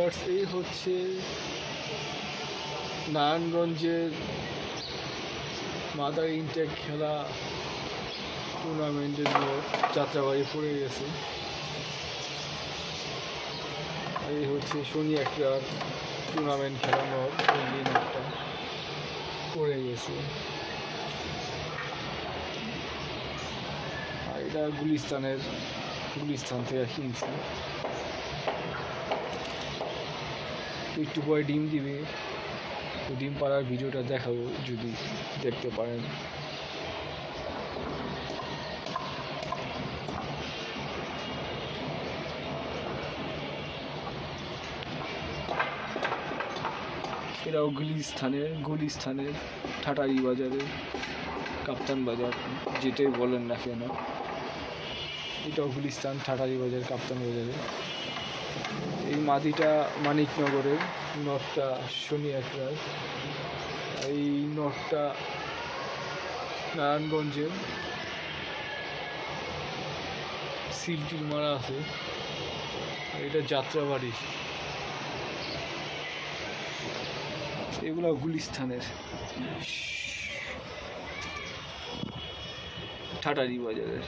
Viewers, এই হচ্ছে নারায়ণগঞ্জের মাদার ইনটেক খেলা টুর্নামেন্টের যাত্রাবাড়ি পড়ে গেছে। এই হচ্ছে শনি একটা টুর্নামেন্ট খেলানোর একটা পড়ে গেছে। আর এটা গুলিস্তান থেকে কিনছি। একটু পরে ডিম দিবে, ডিম পাড়ার ভিডিওটা দেখাবো যদি দেখতে পারেন। এটাও গুলিস্তানের ঠাটারি বাজারে, কাপ্তান বাজার যেটাই বলেন না কেন, এটাও গুলিস্তান ঠাটারি বাজার কাপ্তান বাজারে। এই মাদিটা মানিকনগরের, নটটা শনি একরার, এই নটটা নারায়ণগঞ্জের সিলটির মারা আছে। আর এটা যাত্রাবাড়ি, এগুলো গুলিস্তানের ঠাটারি বাজারের।